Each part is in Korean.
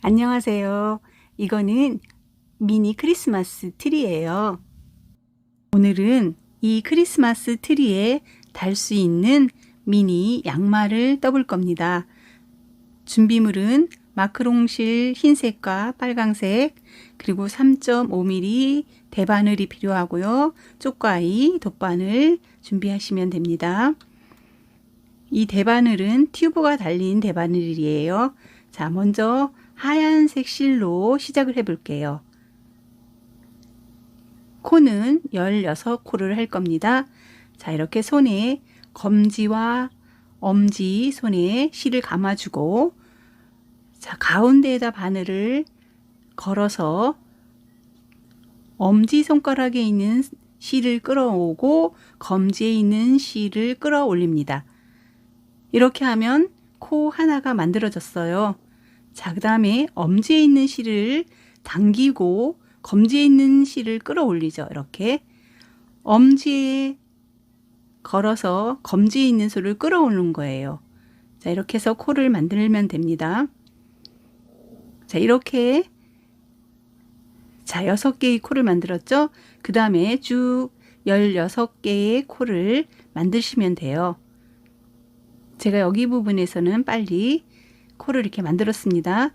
안녕하세요. 이거는 미니 크리스마스 트리예요. 오늘은 이 크리스마스 트리에 달 수 있는 미니 양말을 떠볼 겁니다. 준비물은 마크롱실 흰색과 빨강색, 그리고 3.5mm 대바늘이 필요하고요. 쪽과이, 돗바늘 준비하시면 됩니다. 이 대바늘은 튜브가 달린 대바늘이에요. 자, 먼저 하얀색 실로 시작을 해 볼게요. 코는 16코를 할 겁니다. 자, 이렇게 손에 검지와 엄지 손에 실을 감아주고, 자, 가운데에다 바늘을 걸어서 엄지 손가락에 있는 실을 끌어오고 검지에 있는 실을 끌어올립니다. 이렇게 하면 코 하나가 만들어졌어요. 자, 그 다음에 엄지에 있는 실을 당기고 검지에 있는 실을 끌어올리죠. 이렇게 엄지에 걸어서 검지에 있는 실을 끌어오는 거예요. 자, 이렇게 해서 코를 만들면 됩니다. 자, 이렇게 6개의 코를 만들었죠. 그 다음에 쭉 16개의 코를 만드시면 돼요. 제가 여기 부분에서는 빨리 코를 이렇게 만들었습니다.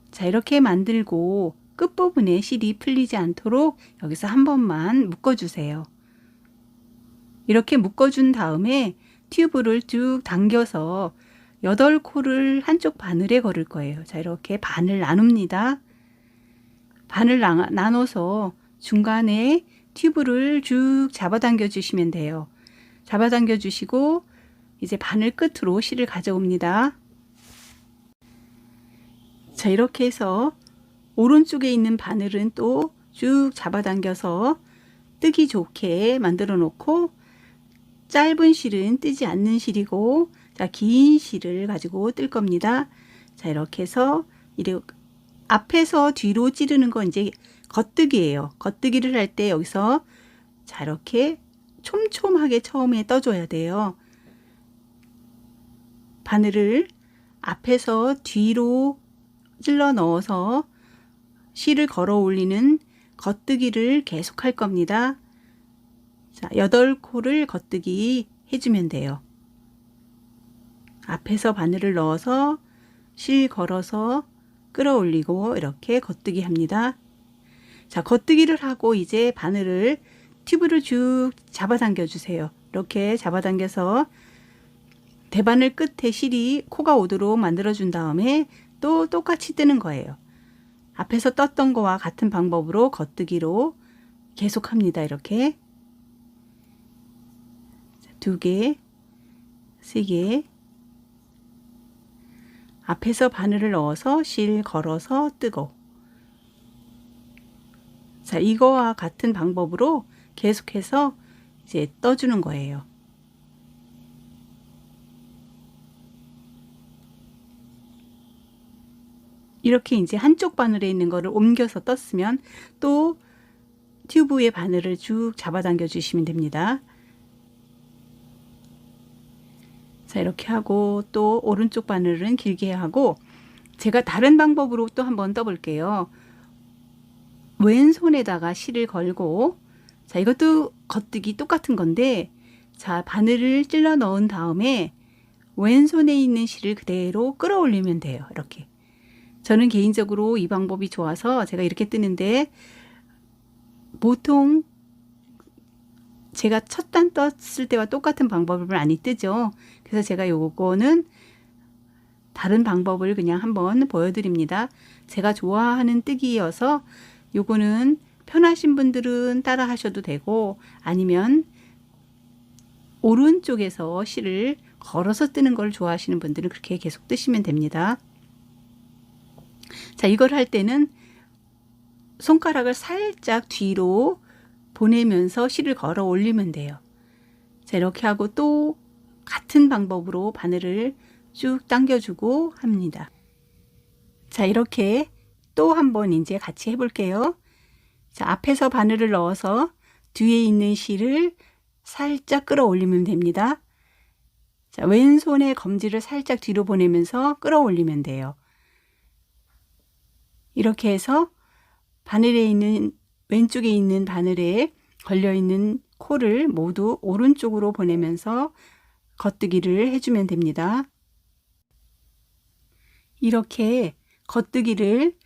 자, 이렇게 만들고 끝부분에 실이 풀리지 않도록 여기서 한 번만 묶어주세요. 이렇게 묶어준 다음에 튜브를 쭉 당겨서 8코를 한쪽 바늘에 걸을 거예요. 자, 이렇게 반을 나눕니다. 반을 나눠서 중간에 튜브를 쭉 잡아당겨 주시면 돼요. 잡아당겨 주시고 이제 바늘 끝으로 실을 가져옵니다. 자, 이렇게 해서 오른쪽에 있는 바늘은 또 쭉 잡아당겨서 뜨기 좋게 만들어 놓고, 짧은 실은 뜨지 않는 실이고, 자, 긴 실을 가지고 뜰 겁니다. 자, 이렇게 해서 앞에서 뒤로 찌르는 건 이제 겉뜨기예요. 겉뜨기를 할 때 여기서 자, 이렇게 촘촘하게 처음에 떠줘야 돼요. 바늘을 앞에서 뒤로 찔러 넣어서 실을 걸어 올리는 겉뜨기를 계속 할 겁니다. 자, 8코를 겉뜨기 해주면 돼요. 앞에서 바늘을 넣어서 실 걸어서 끌어올리고 이렇게 겉뜨기 합니다. 자, 겉뜨기를 하고 이제 바늘을 튜브를 쭉 잡아당겨 주세요. 이렇게 잡아당겨서 대바늘 끝에 실이 코가 오도록 만들어 준 다음에 또 똑같이 뜨는 거예요. 앞에서 떴던 거와 같은 방법으로 겉뜨기로 계속합니다. 이렇게 2개, 3개, 앞에서 바늘을 넣어서 실 걸어서 뜨고, 자, 이거와 같은 방법으로 계속해서 이제 떠주는 거예요. 이렇게 이제 한쪽 바늘에 있는 거를 옮겨서 떴으면 또 튜브의 바늘을 쭉 잡아당겨 주시면 됩니다. 자, 이렇게 하고 또 오른쪽 바늘은 길게 하고, 제가 다른 방법으로 또 한번 떠볼게요. 왼손에다가 실을 걸고, 자, 이것도 겉뜨기 똑같은 건데, 자, 바늘을 찔러 넣은 다음에 왼손에 있는 실을 그대로 끌어올리면 돼요. 이렇게. 저는 개인적으로 이 방법이 좋아서 제가 이렇게 뜨는데, 보통 제가 첫 단 떴을 때와 똑같은 방법을 많이 뜨죠. 그래서 제가 요거는 다른 방법을 그냥 한번 보여드립니다. 제가 좋아하는 뜨기여서 요거는 편하신 분들은 따라 하셔도 되고, 아니면 오른쪽에서 실을 걸어서 뜨는 걸 좋아하시는 분들은 그렇게 계속 뜨시면 됩니다. 자, 이걸 할 때는 손가락을 살짝 뒤로 보내면서 실을 걸어 올리면 돼요. 자, 이렇게 하고 또 같은 방법으로 바늘을 쭉 당겨주고 합니다. 자, 이렇게 또 한번 이제 같이 해볼게요. 자, 앞에서 바늘을 넣어서 뒤에 있는 실을 살짝 끌어올리면 됩니다. 자, 왼손의 검지를 살짝 뒤로 보내면서 끌어올리면 돼요. 이렇게 해서 바늘에 있는 왼쪽에 있는 바늘에 걸려 있는 코를 모두 오른쪽으로 보내면서 겉뜨기를 해주면 됩니다. 이렇게 겉뜨기를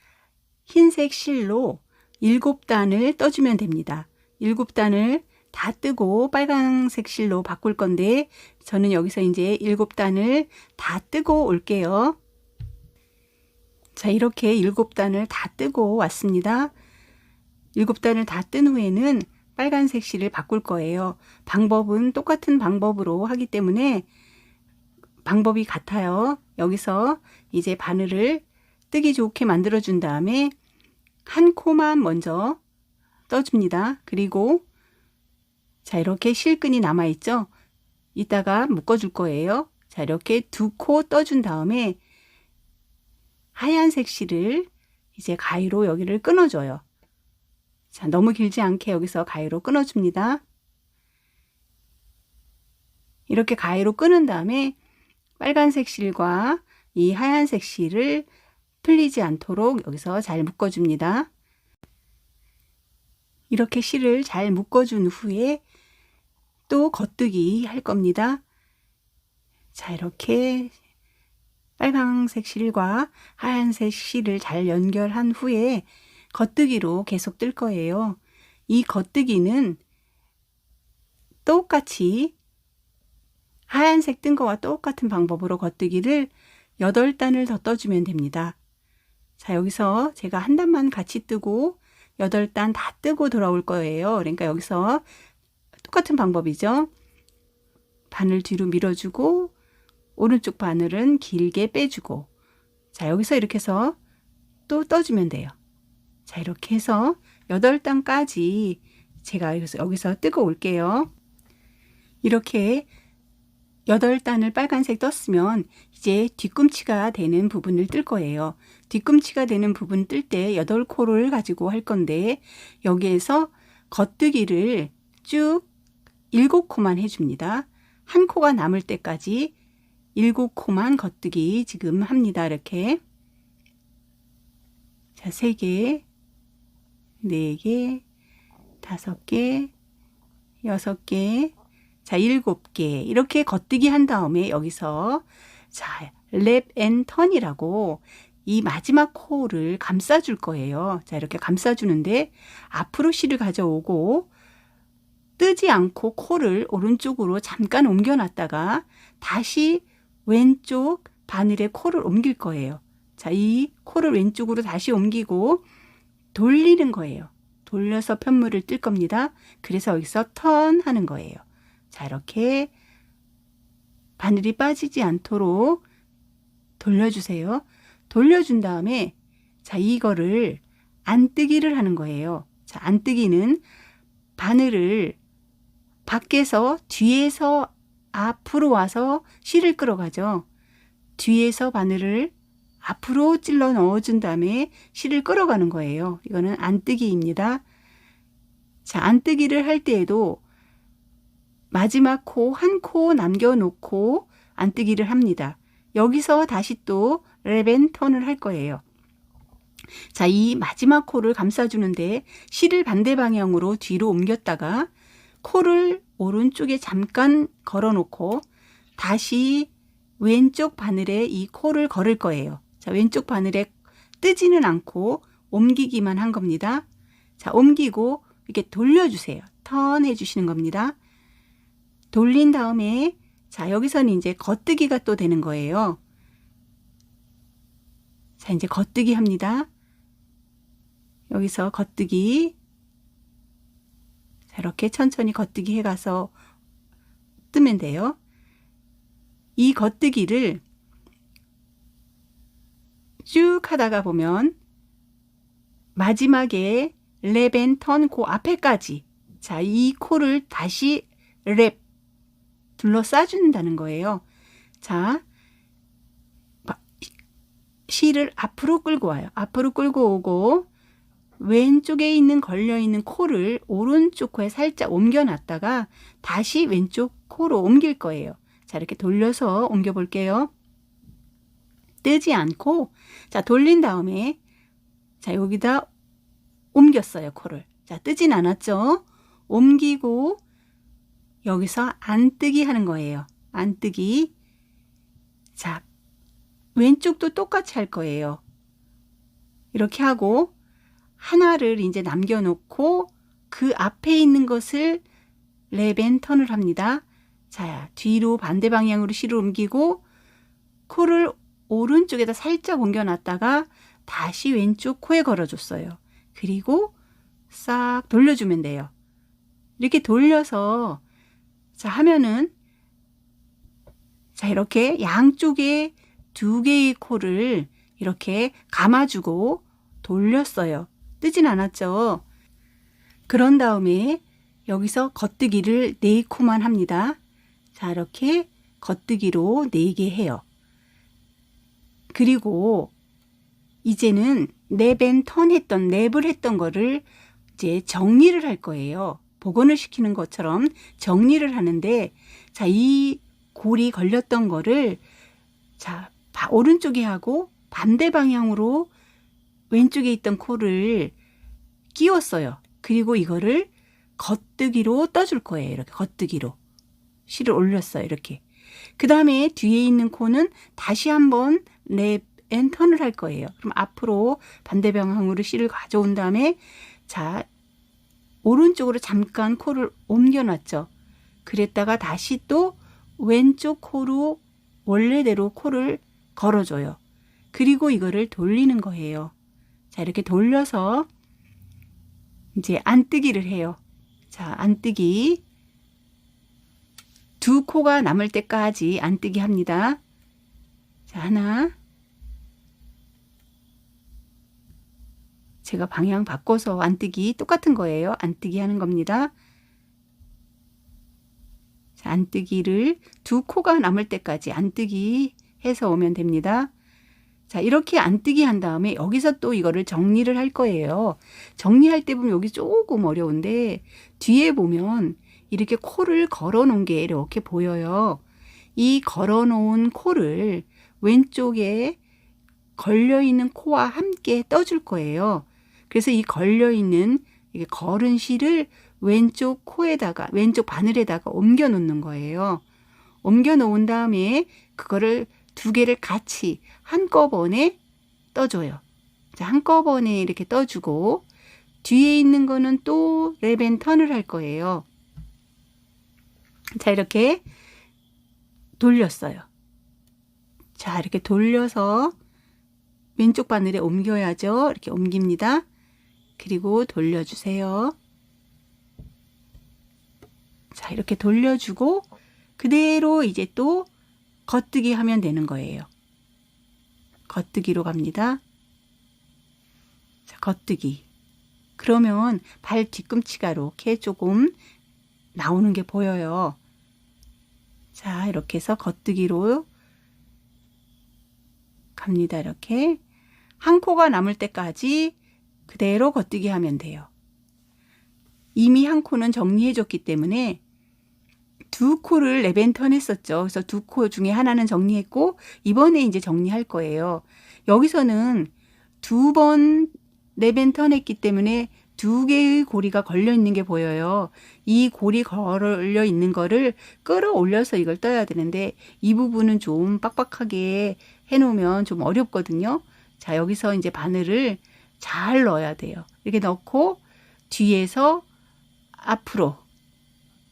흰색 실로 7단을 떠주면 됩니다. 7단을 다 뜨고 빨간색 실로 바꿀 건데 저는 여기서 이제 7단을 다 뜨고 올게요. 자, 이렇게 7단을 다 뜨고 왔습니다. 7단을 다 뜬 후에는 빨간색 실을 바꿀 거예요. 방법은 똑같은 방법으로 하기 때문에 방법이 같아요. 여기서 이제 바늘을 뜨기 좋게 만들어 준 다음에 한 코만 먼저 떠줍니다. 그리고 자, 이렇게 실끈이 남아 있죠? 이따가 묶어 줄 거예요. 자, 이렇게 2코 떠준 다음에 하얀색 실을 이제 가위로 여기를 끊어줘요. 자, 너무 길지 않게 여기서 가위로 끊어줍니다. 이렇게 가위로 끊은 다음에 빨간색 실과 이 하얀색 실을 풀리지 않도록 여기서 잘 묶어줍니다. 이렇게 실을 잘 묶어준 후에 또 겉뜨기 할 겁니다. 자, 이렇게 빨간색 실과 하얀색 실을 잘 연결한 후에 겉뜨기로 계속 뜰 거예요. 이 겉뜨기는 똑같이 하얀색 뜬 거와 똑같은 방법으로 겉뜨기를 8단을 더 떠주면 됩니다. 자, 여기서 제가 한 단만 같이 뜨고 8단 다 뜨고 돌아올 거예요. 그러니까 여기서 똑같은 방법이죠. 바늘 뒤로 밀어주고 오른쪽 바늘은 길게 빼주고 자, 여기서 이렇게 해서 또 떠주면 돼요. 자, 이렇게 해서 8단까지 제가 여기서 뜨고 올게요. 이렇게 8단을 빨간색 떴으면 이제 뒤꿈치가 되는 부분을 뜰 거예요. 뒤꿈치가 되는 부분 뜰 때 8코를 가지고 할 건데 여기에서 겉뜨기를 쭉 7코만 해줍니다. 한 코가 남을 때까지 7코만 겉뜨기 지금 합니다. 이렇게. 자, 3개, 4개, 5개, 6개, 자, 7개 이렇게 겉뜨기 한 다음에 여기서 자, 랩 앤 턴이라고 이 마지막 코를 감싸줄 거예요. 자, 이렇게 감싸주는데 앞으로 실을 가져오고 뜨지 않고 코를 오른쪽으로 잠깐 옮겨놨다가 다시 왼쪽 바늘에 코를 옮길 거예요. 자, 이 코를 왼쪽으로 다시 옮기고 돌리는 거예요. 돌려서 편물을 뜰 겁니다. 그래서 여기서 턴 하는 거예요. 자, 이렇게 바늘이 빠지지 않도록 돌려주세요. 돌려준 다음에 자, 이거를 안뜨기를 하는 거예요. 자, 안뜨기는 바늘을 밖에서 뒤에서 앞으로 와서 실을 끌어가죠. 뒤에서 바늘을 앞으로 찔러 넣어준 다음에 실을 끌어가는 거예요. 이거는 안뜨기입니다. 자, 안뜨기를 할 때에도 마지막 코 한 코 남겨놓고 안뜨기를 합니다. 여기서 다시 또 랩 앤 턴을 할 거예요. 자, 이 마지막 코를 감싸주는데 실을 반대 방향으로 뒤로 옮겼다가 코를 오른쪽에 잠깐 걸어놓고 다시 왼쪽 바늘에 이 코를 걸을 거예요. 자, 왼쪽 바늘에 뜨지는 않고 옮기기만 한 겁니다. 자, 옮기고 이렇게 돌려주세요. 턴 해주시는 겁니다. 돌린 다음에 자, 여기서는 이제 겉뜨기가 또 되는 거예요. 자, 이제 겉뜨기 합니다. 여기서 겉뜨기. 자, 이렇게 천천히 겉뜨기 해가서 뜨면 돼요. 이 겉뜨기를 쭉 하다가 보면 마지막에 랩 앤 턴 그 앞에까지 자, 이 코를 다시 랩 둘러싸준다는 거예요. 자, 실을 앞으로 끌고 와요. 앞으로 끌고 오고 왼쪽에 있는 걸려있는 코를 오른쪽 코에 살짝 옮겨놨다가 다시 왼쪽 코로 옮길 거예요. 자, 이렇게 돌려서 옮겨 볼게요. 뜨지 않고 자, 돌린 다음에 자, 여기다 옮겼어요, 코를. 자, 뜨진 않았죠? 옮기고 여기서 안뜨기 하는 거예요. 안뜨기. 자, 왼쪽도 똑같이 할 거예요. 이렇게 하고 하나를 이제 남겨놓고 그 앞에 있는 것을 랩 앤 턴을 합니다. 자, 뒤로 반대 방향으로 실을 옮기고 코를 오른쪽에다 살짝 옮겨놨다가 다시 왼쪽 코에 걸어줬어요. 그리고 싹 돌려주면 돼요. 이렇게 돌려서 자 하면은 자 이렇게 양쪽에 2개의 코를 이렇게 감아주고 돌렸어요. 뜨진 않았죠. 그런 다음에 여기서 겉뜨기를 4코만 합니다. 자 이렇게 겉뜨기로 4개 해요. 그리고 이제는 랩 앤 턴 했던 랩을 했던 거를 이제 정리를 할 거예요. 복원을 시키는 것처럼 정리를 하는데 자, 이 골이 걸렸던 거를 자, 오른쪽에 하고 반대 방향으로 왼쪽에 있던 코를 끼웠어요. 그리고 이거를 겉뜨기로 떠줄 거예요. 이렇게 겉뜨기로 실을 올렸어요. 이렇게. 그 다음에 뒤에 있는 코는 다시 한번 랩 앤 턴을 할 거예요. 그럼 앞으로 반대 방향으로 실을 가져온 다음에 자 오른쪽으로 잠깐 코를 옮겨놨죠. 그랬다가 다시 또 왼쪽 코로 원래대로 코를 걸어줘요. 그리고 이거를 돌리는 거예요. 자 이렇게 돌려서 이제 안뜨기를 해요. 자 안뜨기 2코가 남을 때까지 안뜨기 합니다. 자 하나 제가 방향 바꿔서 안뜨기 똑같은 거예요. 안뜨기 하는 겁니다. 자, 안뜨기를 2코가 남을 때까지 안뜨기 해서 오면 됩니다. 자, 이렇게 안뜨기 한 다음에 여기서 또 이거를 정리를 할 거예요. 정리할 때 보면 여기 조금 어려운데 뒤에 보면 이렇게 코를 걸어 놓은 게 이렇게 보여요. 이 걸어 놓은 코를 왼쪽에 걸려 있는 코와 함께 떠줄 거예요. 그래서 이 걸려있는 걸은 실을 왼쪽 코에다가 왼쪽 바늘에다가 옮겨 놓는 거예요. 옮겨 놓은 다음에 그거를 2개를 같이 한꺼번에 떠줘요. 자, 한꺼번에 이렇게 떠주고 뒤에 있는 거는 또 랩 앤 턴을 할 거예요. 자, 이렇게 돌렸어요. 자, 이렇게 돌려서 왼쪽 바늘에 옮겨야죠. 이렇게 옮깁니다. 그리고 돌려주세요. 자, 이렇게 돌려주고 그대로 이제 또 겉뜨기 하면 되는 거예요. 겉뜨기로 갑니다. 자, 겉뜨기. 그러면 발 뒤꿈치가 이렇게 조금 나오는 게 보여요. 자, 이렇게 해서 겉뜨기로 갑니다. 이렇게 한 코가 남을 때까지 그대로 겉뜨기 하면 돼요. 이미 한 코는 정리해 줬기 때문에 2코를 랩 앤 턴 했었죠. 그래서 2코 중에 하나는 정리했고 이번에 이제 정리할 거예요. 여기서는 2번 랩 앤 턴 했기 때문에 2개의 고리가 걸려 있는 게 보여요. 이 고리 걸려 있는 거를 끌어올려서 이걸 떠야 되는데 이 부분은 좀 빡빡하게 해놓으면 좀 어렵거든요. 자, 여기서 이제 바늘을 잘 넣어야 돼요. 이렇게 넣고 뒤에서 앞으로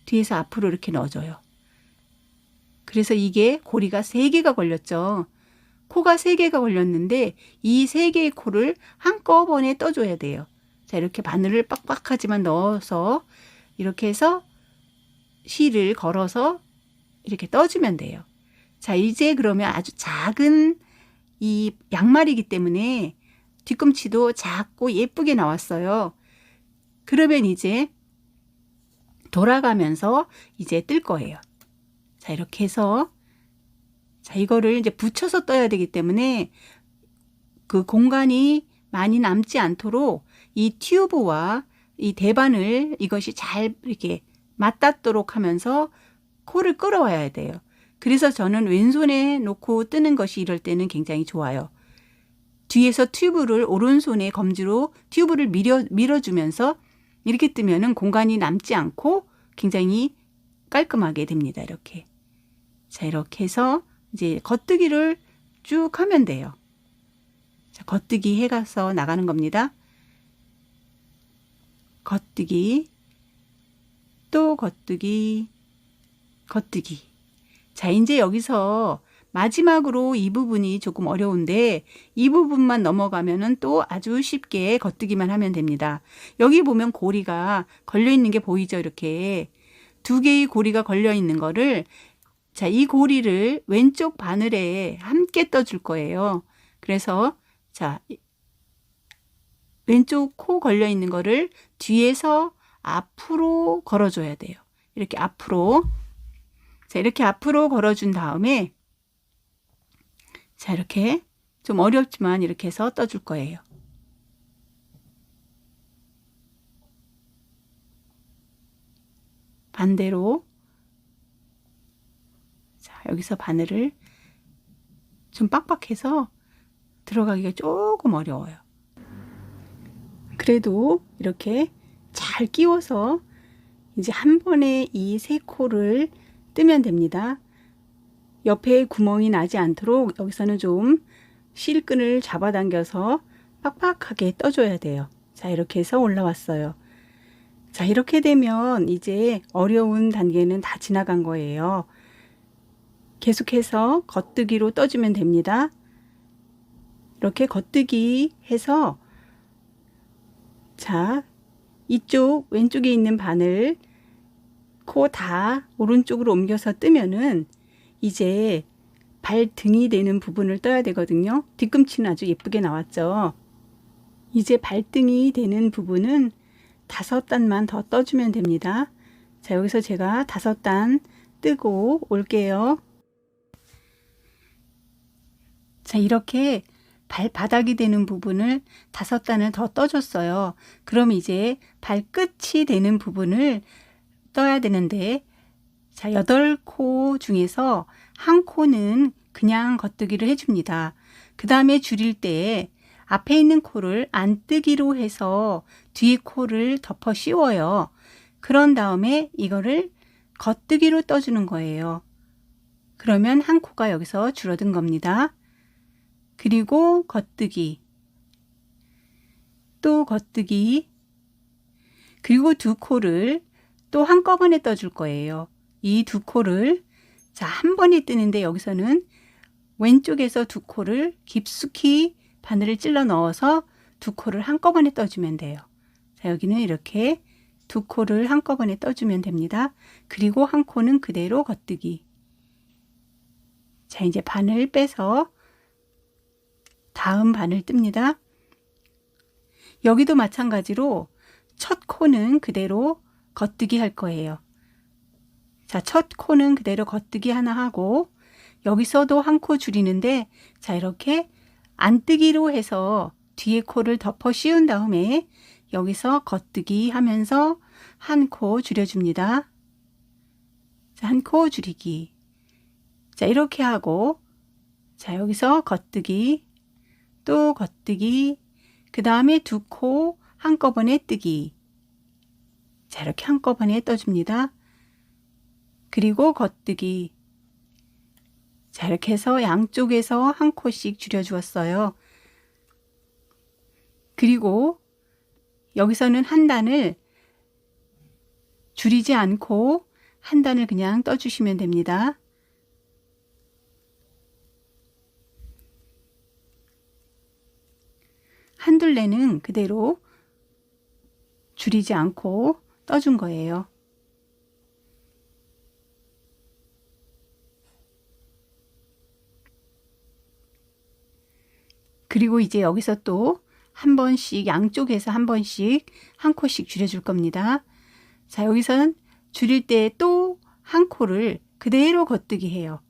이렇게 넣어줘요. 그래서 이게 고리가 3개가 걸렸죠. 코가 3개가 걸렸는데 이 3개의 코를 한꺼번에 떠줘야 돼요. 자, 이렇게 바늘을 빡빡하지만 넣어서 이렇게 해서 실을 걸어서 이렇게 떠주면 돼요. 자, 이제 그러면 아주 작은 이 양말이기 때문에 뒤꿈치도 작고 예쁘게 나왔어요. 그러면 이제 돌아가면서 이제 뜰 거예요. 자, 이렇게 해서 자, 이거를 이제 붙여서 떠야 되기 때문에 그 공간이 많이 남지 않도록 이 튜브와 이 대바늘 이것이 잘 이렇게 맞닿도록 하면서 코를 끌어와야 돼요. 그래서 저는 왼손에 놓고 뜨는 것이 이럴 때는 굉장히 좋아요. 뒤에서 튜브를 오른손에 검지로 튜브를 밀어주면서 이렇게 뜨면은 공간이 남지 않고 굉장히 깔끔하게 됩니다. 이렇게. 자, 이렇게 해서 이제 겉뜨기를 쭉 하면 돼요. 자, 겉뜨기 해가서 나가는 겁니다. 겉뜨기, 또 겉뜨기, 겉뜨기. 자, 이제 여기서 마지막으로 이 부분이 조금 어려운데 이 부분만 넘어가면은 또 아주 쉽게 겉뜨기만 하면 됩니다. 여기 보면 고리가 걸려 있는 게 보이죠? 이렇게 두 개의 고리가 걸려 있는 거를, 자, 이 고리를 왼쪽 바늘에 함께 떠줄 거예요. 그래서 자, 왼쪽 코 걸려 있는 거를 뒤에서 앞으로 걸어줘야 돼요. 이렇게 앞으로. 자, 이렇게 앞으로 걸어준 다음에, 자, 이렇게 좀 어렵지만 이렇게 해서 떠줄 거예요. 반대로. 자, 여기서 바늘을 좀 빡빡해서 들어가기가 조금 어려워요. 그래도 이렇게 잘 끼워서 이제 한 번에 이 세 코를 뜨면 됩니다. 옆에 구멍이 나지 않도록 여기서는 좀 실끈을 잡아당겨서 빡빡하게 떠줘야 돼요. 자, 이렇게 해서 올라왔어요. 자, 이렇게 되면 이제 어려운 단계는 다 지나간 거예요. 계속해서 겉뜨기로 떠주면 됩니다. 이렇게 겉뜨기 해서, 자, 이쪽 왼쪽에 있는 바늘 코 다 오른쪽으로 옮겨서 뜨면은 이제 발등이 되는 부분을 떠야 되거든요. 뒤꿈치는 아주 예쁘게 나왔죠. 이제 발등이 되는 부분은 5단만 더 떠주면 됩니다. 자, 여기서 제가 5단 뜨고 올게요. 자, 이렇게 발바닥이 되는 부분을 5단을 더 떠줬어요. 그럼 이제 발끝이 되는 부분을 떠야 되는데, 자, 8코 중에서 한 코는 그냥 겉뜨기를 해줍니다. 그 다음에 줄일 때 앞에 있는 코를 안 뜨기로 해서 뒤 코를 덮어 씌워요. 그런 다음에 이거를 겉뜨기로 떠주는 거예요. 그러면 한 코가 여기서 줄어든 겁니다. 그리고 겉뜨기, 또 겉뜨기, 그리고 두 코를 또 한꺼번에 떠줄 거예요. 이 두 코를, 자, 한 번에 뜨는데 여기서는 왼쪽에서 두 코를 깊숙이 바늘을 찔러 넣어서 두 코를 한꺼번에 떠주면 돼요. 자, 여기는 이렇게 두 코를 한꺼번에 떠주면 됩니다. 그리고 한 코는 그대로 겉뜨기. 자, 이제 바늘 빼서 다음 바늘 뜹니다. 여기도 마찬가지로 첫 코는 그대로 겉뜨기 할 거예요. 자, 첫 코는 그대로 겉뜨기 하나 하고 여기서도 한 코 줄이는데, 자, 이렇게 안뜨기로 해서 뒤에 코를 덮어 씌운 다음에 여기서 겉뜨기 하면서 한 코 줄여줍니다. 자, 한 코 줄이기. 자, 이렇게 하고, 자, 여기서 겉뜨기, 또 겉뜨기, 그 다음에 두 코 한꺼번에 뜨기. 자, 이렇게 한꺼번에 떠줍니다. 그리고 겉뜨기. 자, 이렇게 해서 양쪽에서 한 코씩 줄여주었어요. 그리고 여기서는 한 단을 줄이지 않고 한 단을 그냥 떠주시면 됩니다. 한 둘레는 그대로 줄이지 않고 떠준 거예요. 그리고 이제 여기서 또 한 번씩, 양쪽에서 한 번씩 한 코씩 줄여줄 겁니다. 자, 여기서는 줄일 때 또 한 코를 그대로 겉뜨기 해요.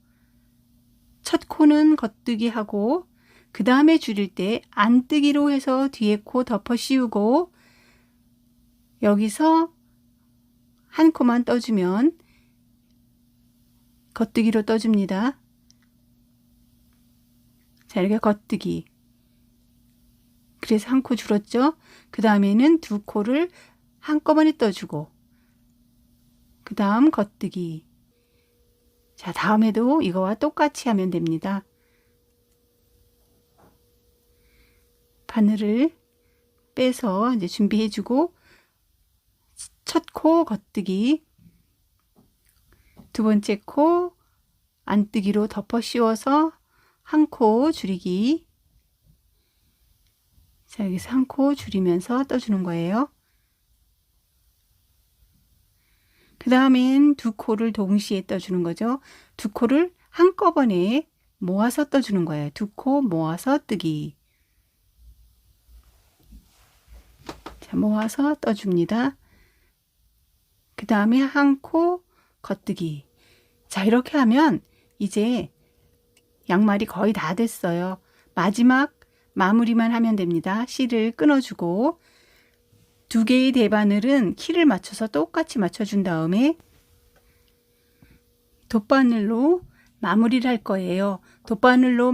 첫 코는 겉뜨기 하고, 그 다음에 줄일 때 안뜨기로 해서 뒤에 코 덮어 씌우고, 여기서 한 코만 떠주면 겉뜨기로 떠줍니다. 자, 이렇게 겉뜨기. 그래서 한 코 줄었죠. 그 다음에는 두 코를 한꺼번에 떠주고, 그 다음 겉뜨기. 자, 다음에도 이거와 똑같이 하면 됩니다. 바늘을 빼서 이제 준비해주고, 첫 코 겉뜨기, 두 번째 코 안뜨기로 덮어 씌워서 한 코 줄이기. 자, 여기서 한 코 줄이면서 떠주는 거예요. 그 다음엔 두 코를 동시에 떠주는 거죠. 두 코를 한꺼번에 모아서 떠주는 거예요. 두 코 모아서 뜨기. 자, 모아서 떠줍니다. 그 다음에 한 코 겉뜨기. 자, 이렇게 하면 이제 양말이 거의 다 됐어요. 마지막 마무리만 하면 됩니다. 실을 끊어주고, 두 개의 대바늘은 키를 맞춰서 똑같이 맞춰준 다음에 돗바늘로 마무리를 할 거예요. 돗바늘로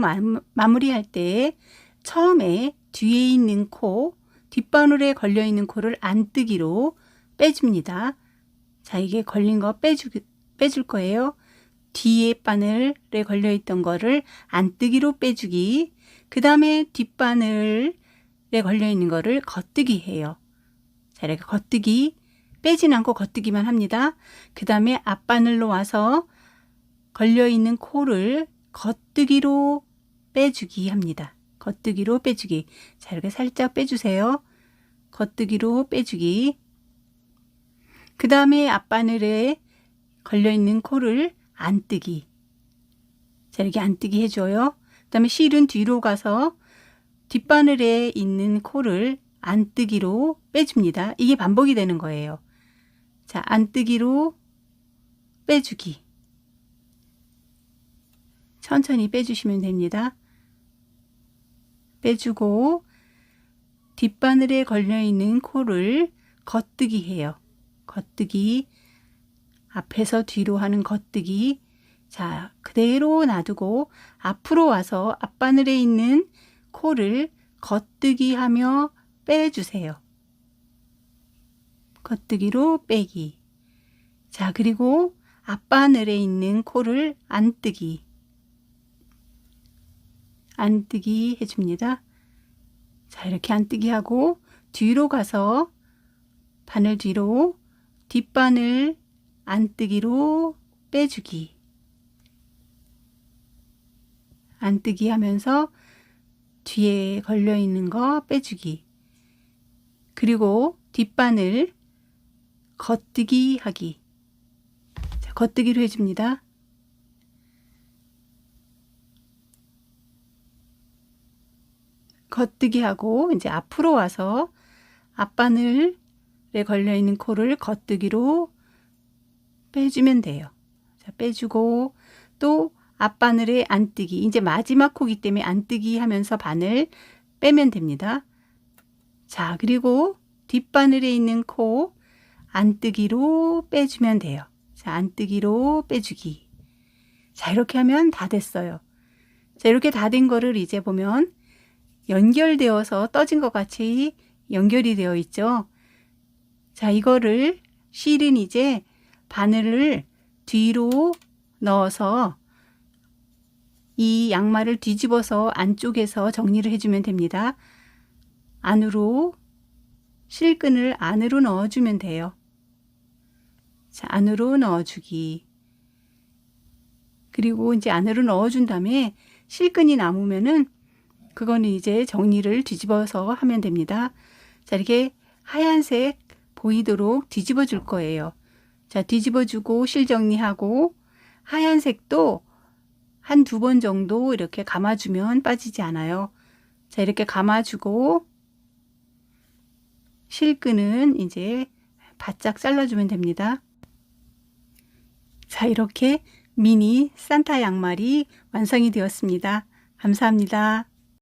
마무리할 때 처음에 뒤에 있는 코, 뒷바늘에 걸려 있는 코를 안뜨기로 빼줍니다. 자, 이게 걸린 거 빼줄 거예요. 뒤에 바늘에 걸려 있던 거를 안뜨기로 빼주기. 그 다음에 뒷바늘에 걸려 있는 거를 겉뜨기 해요. 자, 이렇게 겉뜨기, 빼진 않고 겉뜨기만 합니다. 그 다음에 앞바늘로 와서 걸려있는 코를 겉뜨기로 빼주기 합니다. 겉뜨기로 빼주기. 자, 이렇게 살짝 빼주세요. 겉뜨기로 빼주기. 그 다음에 앞바늘에 걸려있는 코를 안뜨기. 자, 이렇게 안뜨기 해줘요. 그 다음에 실은 뒤로 가서 뒷바늘에 있는 코를 안뜨기로 빼줍니다. 이게 반복이 되는 거예요. 자, 안뜨기로 빼주기. 천천히 빼주시면 됩니다. 빼주고 뒷바늘에 걸려있는 코를 겉뜨기 해요. 겉뜨기. 앞에서 뒤로 하는 겉뜨기. 자, 그대로 놔두고 앞으로 와서 앞바늘에 있는 코를 겉뜨기 하며 빼주세요. 겉뜨기로 빼기. 자, 그리고 앞바늘에 있는 코를 안뜨기. 안뜨기 해줍니다. 자, 이렇게 안뜨기 하고 뒤로 가서 바늘 뒤로 뒷바늘 안뜨기로 빼주기. 안뜨기 하면서 뒤에 걸려 있는 거 빼주기. 그리고 뒷바늘 겉뜨기 하기. 자, 겉뜨기로 해줍니다. 겉뜨기 하고 이제 앞으로 와서 앞바늘에 걸려 있는 코를 겉뜨기로 빼주면 돼요. 자, 빼주고 또 앞바늘에 안뜨기. 이제 마지막 코기 때문에 안뜨기 하면서 바늘 빼면 됩니다. 자, 그리고 뒷바늘에 있는 코 안뜨기로 빼주면 돼요. 자, 안뜨기로 빼주기. 자, 이렇게 하면 다 됐어요. 자, 이렇게 다 된 거를 이제 보면 연결되어서 떠진 것 같이 연결이 되어 있죠. 자, 이거를 실은 이제 바늘을 뒤로 넣어서 이 양말을 뒤집어서 안쪽에서 정리를 해주면 됩니다. 안으로 실끈을 안으로 넣어주면 돼요. 자, 안으로 넣어주기. 그리고 이제 안으로 넣어준 다음에 실끈이 남으면은 그거는 이제 정리를 뒤집어서 하면 됩니다. 자, 이렇게 하얀색 보이도록 뒤집어 줄 거예요. 자, 뒤집어 주고 실 정리하고 하얀색도 한 두 번 정도 이렇게 감아주면 빠지지 않아요. 자, 이렇게 감아주고 실끈은 이제 바짝 잘라주면 됩니다. 자, 이렇게 미니 산타 양말이 완성이 되었습니다. 감사합니다.